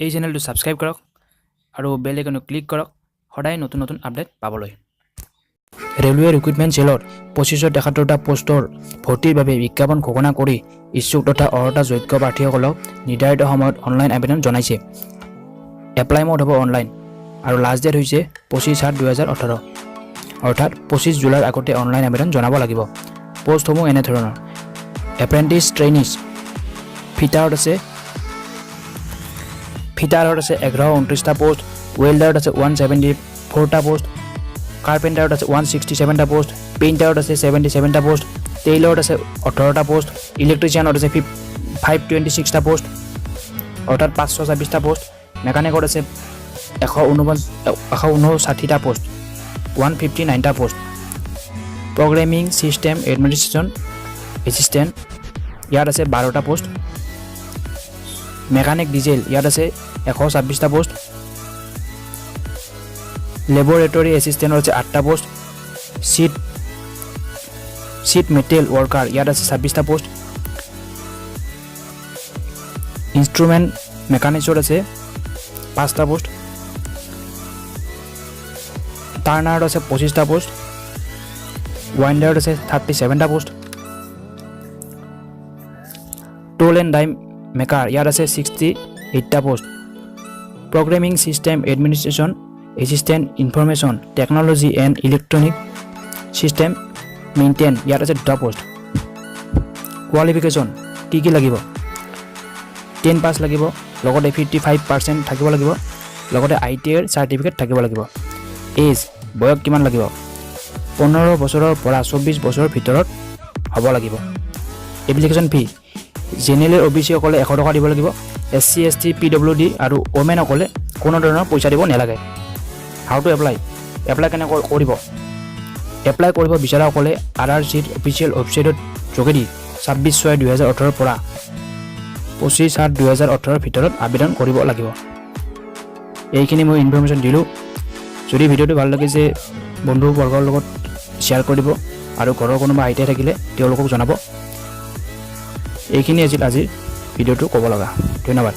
এই চেনেলটো সাবস্ক্ৰাইব কৰক আৰু বেল আইকনটো ক্লিক কৰক সদায় নতুন নতুন আপডেট পাবলৈ ৰেলৱে ৰিক্ৰুটমেণ্ট চেলত 2573টা পোষ্টৰ ভৰ্তিৰ বাবে বিজ্ঞাপন ঘোষণা কৰি ইচ্ছুক তথা অৰ্হতা যোগ্য প্ৰাৰ্থীসকলক নিৰ্ধাৰিত সময়ত অনলাইন আবেদন জনাইছে এপ্লাই মোড হ'ব অনলাইন আৰু লাষ্ট ডেট হৈছে 25/7/2018 অৰ্থাৎ 25 জুলাইৰ আগতে অনলাইন আবেদন জনাব লাগিব পোষ্টসমূহ এনে ধৰণৰ এপ্ৰেণ্টিছ ট্ৰেইনিজ ফিটাৰত আছে 1129টা পোষ্ট ওয়েল্ডাৰত আছে 174টা পোষ্ট কাৰ্পেণ্টাৰত আছে 167টা পোষ্ট পেইণ্টাৰত আছে 77টা পোষ্ট টেইলৰত আছে 18টা পোষ্ট ইলেক্ট্ৰিচিয়ানত আছে 526টা পোষ্ট অৰ্থাৎ 526টা পোষ্ট মেকানিকত আছে 159টা পোষ্ট 159টা post programming system administration assistant ইয়াত আছে 12টা পোষ্ট মেকানিক ডিজেল ইয়াত আছে 126টা পোষ্ট লেবৰেটৰী এছিষ্টেণ্টৰ আছে 8টা পোষ্ট সিট মেটেল ওয়াৰ্কাৰ ইয়াত আছে 26টা পোষ্ট ইনস্ট্ৰুমেণ্ট মেকানিক্সত আছে 5টা পোষ্ট টাৰ্নাৰত আছে 25টা পোষ্ট ওয়াইণ্ডাৰত আছে 37টা post tool and die maker ইয়াত আছে 68টা post programming system administration assistant information technology and electronic system maintain ইয়াত আছে 2টা পোষ্ট কোৱালিফিকেশ্যন কি লাগিব 10 পাছ লাগিব লগতে 55% থাকিব লাগিব লগতে ITR সাৰ্টিফিকেট থাকিব লাগিব এজ বয়স কিমান লাগিব 15 বছৰৰ পৰা 24 বছৰৰ ভিতৰত হ'ব লাগিব এপ্লিকেশ্যন ফি জেনেৰেল OBC সকলে 100 টকা দিব লাগিব SC ST PWD আৰু ওমেন সকলে কোনো ধৰণৰ পইচা দিব নালাগে হাউ টু এপ্লাই কেনে কৰিব এপ্লাই কৰিব বিচৰাসকলে RRC অফিচিয়েল ৱেবছাইটত যোগেদি 26/6/2018 পৰা 25/7/2018 ভিতৰত আবেদন কৰিব লাগিব এইখিনি মই ইনফৰমেশ্যন দিলোঁ যদি ভিডিঅ'টো ভাল লাগিছে বন্ধুবৰ্গৰ লগত শ্বেয়াৰ কৰি দিব আৰু ঘৰৰ কোনোবা আইতা থাকিলে তেওঁলোকক জনাব এইখিনি আছিল আজিৰ ভিডিঅ'টো ক'ব লগা ধন্যবাদ